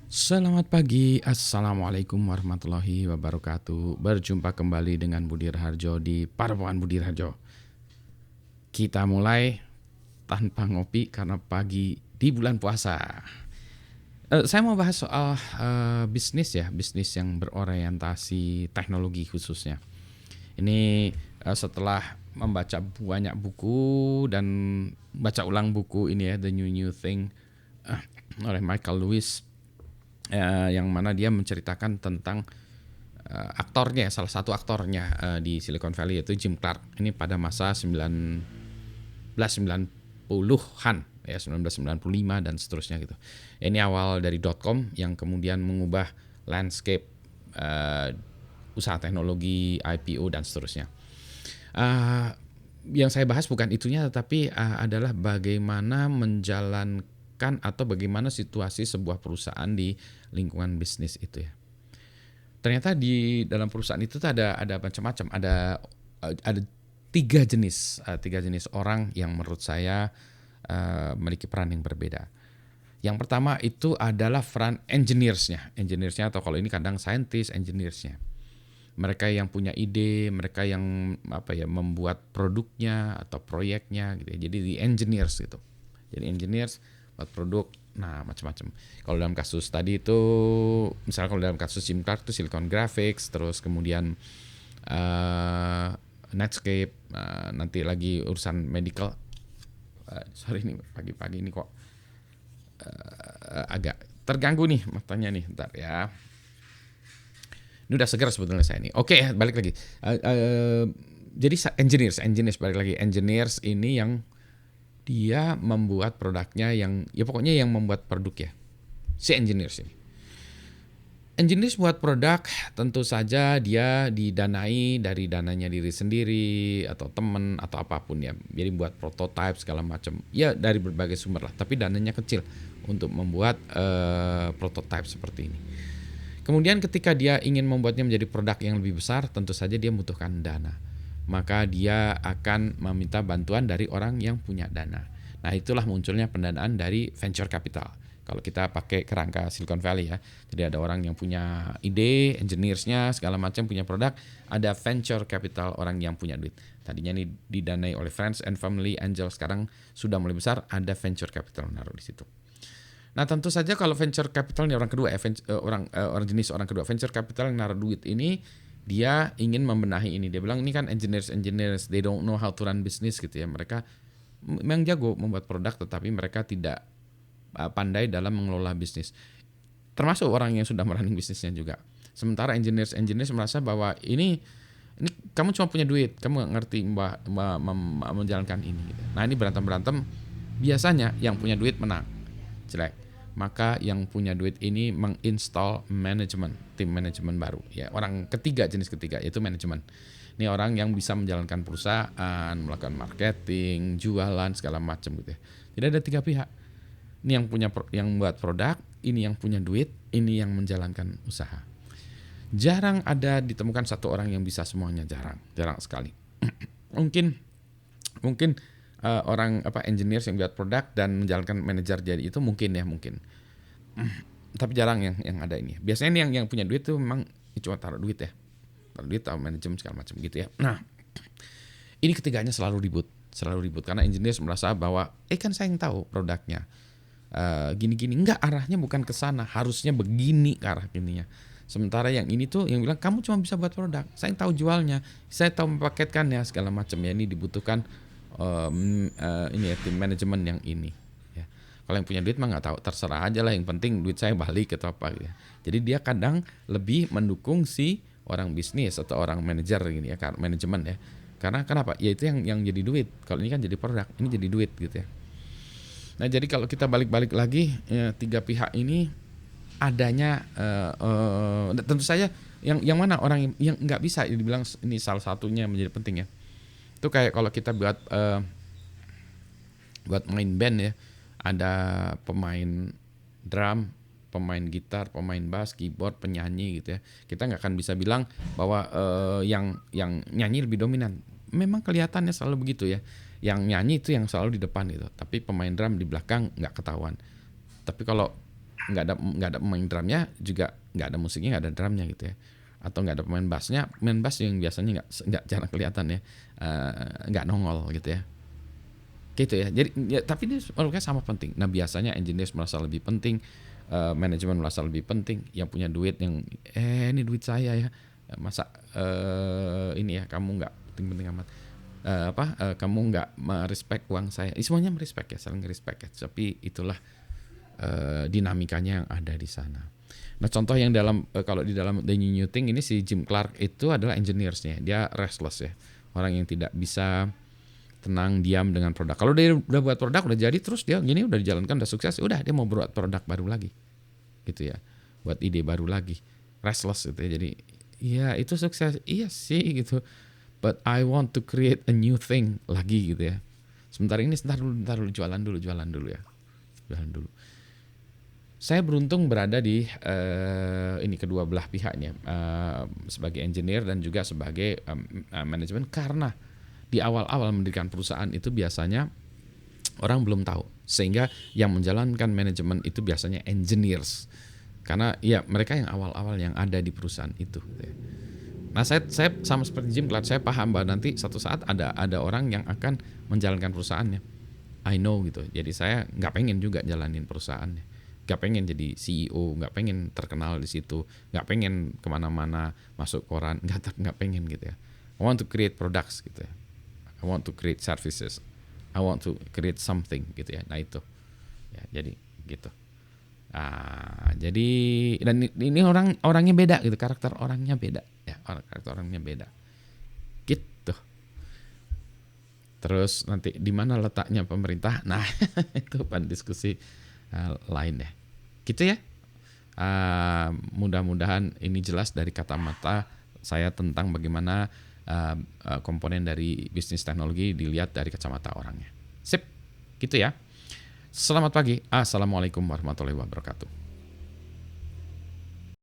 Selamat pagi, Assalamualaikum warahmatullahi wabarakatuh. Berjumpa kembali dengan Budi Raharjo di Padepokan Budi Raharjo. Kita mulai tanpa ngopi karena pagi di bulan puasa. Saya mau bahas soal bisnis ya, bisnis yang berorientasi teknologi khususnya. Ini setelah membaca banyak buku dan baca ulang buku ini ya, The New Thing oleh Michael Lewis, yang mana dia menceritakan tentang aktornya, salah satu aktornya di Silicon Valley yaitu Jim Clark. Ini pada masa 1990-an ya, 1995 dan seterusnya gitu. Ini awal dari .com yang kemudian mengubah landscape usaha teknologi, IPO dan seterusnya. Yang saya bahas bukan itunya, tetapi adalah bagaimana menjalankan atau bagaimana situasi sebuah perusahaan di lingkungan bisnis itu ya. Ternyata di dalam perusahaan itu ada macam-macam, ada tiga jenis orang yang menurut saya memiliki peran yang berbeda. Yang pertama itu adalah peran engineers-nya atau kalau ini kadang scientist engineers-nya. Mereka yang punya ide, mereka yang membuat produknya atau proyeknya gitu ya. Jadi di engineers gitu. Jadi engineers buat produk, nah macam-macam. Kalau dalam kasus tadi itu, misalnya kalau dalam kasus Jim Clark itu Silicon Graphics, terus kemudian Netscape, nanti lagi urusan medical. Sorry nih pagi-pagi ini kok agak terganggu nih matanya nih, bentar ya. Ini udah segar sebetulnya saya ini. Oke, balik lagi. Jadi engineers balik lagi. Engineers ini yang dia membuat produknya yang ya pokoknya yang membuat produk ya. Si engineers ini. Engineers buat produk tentu saja dia didanai dari dananya diri sendiri atau teman atau apapun ya. Jadi buat prototype segala macam. Ya dari berbagai sumber lah, tapi dananya kecil untuk membuat prototype seperti ini. Kemudian ketika dia ingin membuatnya menjadi produk yang lebih besar, tentu saja dia membutuhkan dana. Maka dia akan meminta bantuan dari orang yang punya dana. Nah, itulah munculnya pendanaan dari venture capital. Kalau kita pakai kerangka Silicon Valley ya. Jadi ada orang yang punya ide, engineers-nya segala macam punya produk, ada venture capital orang yang punya duit. Tadinya ini didanai oleh friends and family angel, sekarang sudah mulai besar, ada venture capital naruh di situ. Nah tentu saja kalau venture capital ini orang kedua orang jenis orang kedua, venture capital yang naruh duit ini dia ingin membenahi ini. Dia bilang ini kan engineers they don't know how to run business gitu ya. Mereka memang jago membuat produk tetapi mereka tidak pandai dalam mengelola bisnis. Termasuk orang yang sudah merunning bisnisnya juga. Sementara engineers merasa bahwa ini kamu cuma punya duit, kamu nggak ngerti menjalankan ini gitu. Nah ini berantem biasanya yang punya duit menang. Jelek. Maka yang punya duit ini menginstall tim manajemen baru ya. Jenis ketiga yaitu manajemen. Ini orang yang bisa menjalankan perusahaan, melakukan marketing, jualan segala macam gitu ya. Jadi ada tiga pihak. Ini yang buat produk, ini yang punya duit, ini yang menjalankan usaha. Jarang ada ditemukan satu orang yang bisa semuanya, jarang sekali. mungkin orang engineers yang buat produk dan menjalankan manajer jadi itu mungkin. Tapi jarang yang ada ini. Biasanya ini yang punya duit tuh memang cuma taruh duit, taruh manajemen segala macam gitu ya. Nah, ini ketiganya selalu ribut karena engineers merasa bahwa kan saya yang tahu produknya. Gini-gini, enggak, arahnya bukan ke sana, harusnya begini ke arah ininya. Sementara yang ini tuh yang bilang kamu cuma bisa buat produk, saya yang tahu jualnya, saya tahu mempaketkannya segala macam ya. Ini dibutuhkan tim manajemen yang ini ya. Kalau yang punya duit mah nggak tahu, terserah aja lah, yang penting duit saya balik atau apa gitu ya. Jadi dia kadang lebih mendukung si orang bisnis atau orang manajer gini ya, manajemen ya. Karena kenapa? Ya itu yang jadi duit. Kalau ini kan jadi produk, ini jadi duit gitu ya. Nah jadi kalau kita balik lagi ya, tiga pihak ini adanya tentu saja yang mana orang yang nggak bisa dibilang ini salah satunya menjadi penting ya. Itu kayak kalau kita buat main band ya, ada pemain drum, pemain gitar, pemain bass, keyboard, penyanyi gitu ya. Kita nggak akan bisa bilang bahwa yang nyanyi lebih dominan. Memang kelihatannya selalu begitu ya. Yang nyanyi itu yang selalu di depan gitu. Tapi pemain drum di belakang nggak ketahuan. Tapi kalau nggak ada pemain drumnya juga, nggak ada musiknya, nggak ada drumnya gitu ya, atau nggak ada pemain bassnya, pemain bass yang biasanya nggak jarang kelihatan ya, nggak nongol gitu ya, gitu ya. Jadi ya, tapi ini menurut saya sama penting. Nah biasanya engineers merasa lebih penting, manajemen merasa lebih penting, yang punya duit yang ini duit saya ya, masa ini ya kamu nggak penting-penting amat, kamu nggak merespek uang saya. Semuanya merespek ya, saling respect ya, tapi itulah dinamikanya yang ada di sana. Nah contoh yang kalau di dalam The New Thing ini, si Jim Clark itu adalah engineers-nya, dia restless ya, orang yang tidak bisa tenang diam dengan produk. Kalau dia udah buat produk udah jadi, terus dia gini udah dijalankan udah sukses, udah dia mau buat produk baru lagi gitu ya, buat ide baru lagi, restless gitu ya. Jadi ya itu sukses iya sih gitu, but I want to create a new thing lagi gitu ya. Sebentar dulu jualan dulu ya, jualan dulu. Saya beruntung berada di ini kedua belah pihaknya, sebagai engineer dan juga sebagai manajemen, karena di awal-awal mendirikan perusahaan itu biasanya orang belum tahu, sehingga yang menjalankan manajemen itu biasanya engineers, karena ya mereka yang awal-awal yang ada di perusahaan itu. Nah saya sama seperti Jim Clark, saya paham bahwa nanti satu saat ada orang yang akan menjalankan perusahaannya. I know gitu. Jadi saya nggak pengen juga jalanin perusahaannya, nggak pengen jadi CEO, nggak pengen terkenal di situ, nggak pengen kemana-mana masuk koran, nggak pengen gitu ya. I want to create products gitu ya. I want to create services. I want to create something gitu ya. Nah itu ya, jadi gitu. Jadi dan ini orangnya beda gitu, karakter orangnya beda ya, karakter orangnya beda gitu. Terus nanti di mana letaknya pemerintah? Nah itu pan diskusi lain ya. Gitu ya. Mudah-mudahan ini jelas dari kacamata saya tentang bagaimana komponen dari bisnis teknologi dilihat dari kacamata orangnya. Sip, gitu ya. Selamat pagi. Assalamualaikum warahmatullahi wabarakatuh.